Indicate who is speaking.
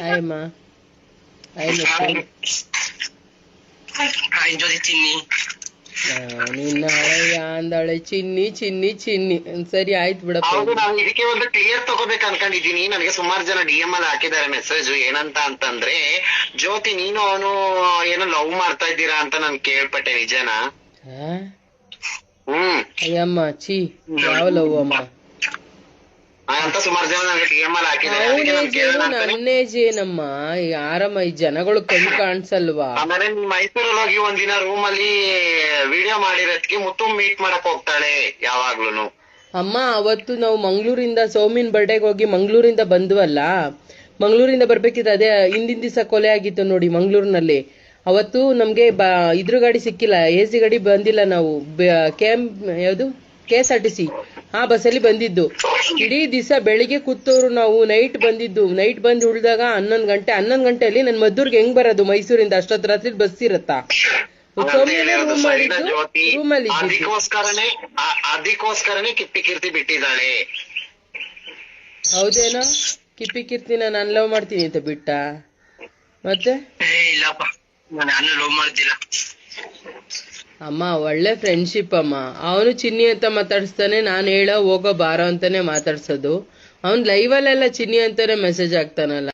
Speaker 1: ಹಾಯಮ್ಮ. Hi ಮುತ್ತು.
Speaker 2: ಜ್ಯೋತಿ ಚಿನ್ನಿ.
Speaker 1: ನಿನ್ನ ಹಳೆಯ ಅಂದಳೆ ಚಿನ್ನಿ ಚಿನ್ನಿ ಚಿನ್ನಿ. ಸರಿ ಆಯ್ತು ಬಿಡಪ್ಪ.
Speaker 2: ಹೌದು, ನಾನು ಇದಕ್ಕೆ ಒಂದು ಕ್ಲಿಯರ್ ತಗೋಬೇಕು ಅನ್ಕೊಂಡಿದೀನಿ. ನನಗೆ ಸುಮಾರು ಜನ DM ಅಲ್ಲಿ ಹಾಕಿದ್ದಾರೆ ಮೆಸೇಜ್. ಏನಂತ ಅಂತಂದ್ರೆ, ಜ್ಯೋತಿ ನೀನು ಅವನು ಏನೋ ಲವ್ ಮಾಡ್ತಾ ಇದ್ದೀರಾ ಅಂತ ನಾನು ಕೇಳ್ಪಟ್ಟೆ, ನಿಜನಾ?
Speaker 1: ಅಯ್ಯಮ್ಮ ಚಿ, ಯಾವ ಲವ್ ಅಮ್ಮ
Speaker 2: ಅಂತ ಸುಮಾರು ಜನ ನನಗೆ DM ಅಲ್ಲಿ ಹಾಕಿದ್ದಾರೆ.
Speaker 1: ನನ್ನೇಜ್ ಏನಮ್ಮ, ಯಾರಮ್ಮ ಈ ಜನಗಳು ಕಣ್ ಕಾಣಿಸಲ್ವಾ?
Speaker 2: ಆಮೇಲೆ ಮೈಸೂರಲ್ಲಿ ಹೋಗಿ ಒಂದಿನ ರೂಮ್ ಅಲ್ಲಿ ವಿಡಿಯೋ ಮಾಡಿರೋದಕ್ಕೆ ಮುತ್ತು ಮೀಟ್ ಮಾಡಕ್ ಹೋಗ್ತಾಳೆ ಯಾವಾಗ್ಲೂನು.
Speaker 1: ಅಮ್ಮ ಅವತ್ತು ನಾವು ಮಂಗ್ಳೂರಿಂದ ಸೌಮಿನ್ ಬರ್ಡೇಗೆ ಹೋಗಿ ಮಂಗ್ಳೂರಿಂದ ಬಂದ್ವಲ್ಲ, ಮಂಗ್ಳೂರಿಂದ ಬರ್ಬೇಕಿತ್ತು. ಅದೇ ಹಿಂದಿನ ದಿವಸ ಕೊಲೆ ಆಗಿತ್ತು ನೋಡಿ ಮಂಗ್ಳೂರಿನಲ್ಲಿ. ಅವತ್ತು ನಮ್ಗೆ ಇದ್ರ ಗಾಡಿ ಸಿಕ್ಕಿಲ್ಲ, AC ಗಾಡಿ ಬಂದಿಲ್ಲ. ನಾವು ಯಾವುದು KSRTC ಆ ಬಸ್ಸಲ್ಲಿ ಬಂದಿದ್ದು. ಇಡೀ ದಿವಸ ಬೆಳಿಗ್ಗೆ ಕೂತವ್ರು ನಾವು, ನೈಟ್ ಬಂದಿದ್ದು. ನೈಟ್ ಬಂದು ಉಳಿದಾಗ 11 ಗಂಟೆಯಲ್ಲಿ ನನ್ ಮದ್ದೂರ್ಗೆ ಹೆಂಗ್ ಬರೋದು ಮೈಸೂರಿಂದ? ಅಷ್ಟೊತ್ತು ರಾತ್ರಿ ಬಸ್ ಇರತ್ತಾ? ರೂಮ್ ಮಾಡಿದ್ದು, ರೂಮಲ್ಲಿ
Speaker 2: ಅದಕ್ಕೋಸ್ಕರನೇ ಕಿಪ್ಪಿ ಕೀರ್ತಿ ಬಿಟ್ಟಿದ್ದಾಳೆ.
Speaker 1: ಹೌದೇನೋ? ಕಿಪ್ಪಿ ಕೀರ್ತಿನ ನಾನು ಲವ್ ಮಾಡ್ತೀನಿ ಅಂತ ಬಿಟ್ಟ? ಮತ್ತೆ
Speaker 2: ಇಲ್ಲಪ್ಪ, ನಾನು ಲವ್ ಮಾಡ್ತಿಲ್ಲ
Speaker 1: ಅಮ್ಮ. ಒಳ್ಳೆ ಫ್ರೆಂಡ್ಶಿಪ್ ಅಮ್ಮ. ಅವನು ಚಿನ್ನಿ ಅಂತ ಮಾತಾಡಿಸ್ತಾನೆ, ನಾನು ಹೇಳೋ ಹೋಗೋ ಬಾರೋ ಅಂತಾನೆ ಮಾತಾಡ್ಸೋದು. ಅವ್ನ್ ಲೈವಲ್ಲೆಲ್ಲ ಚಿನ್ನಿ ಅಂತಾನೆ ಮೆಸೇಜ್ ಹಾಕ್ತಾನಲ್ಲ.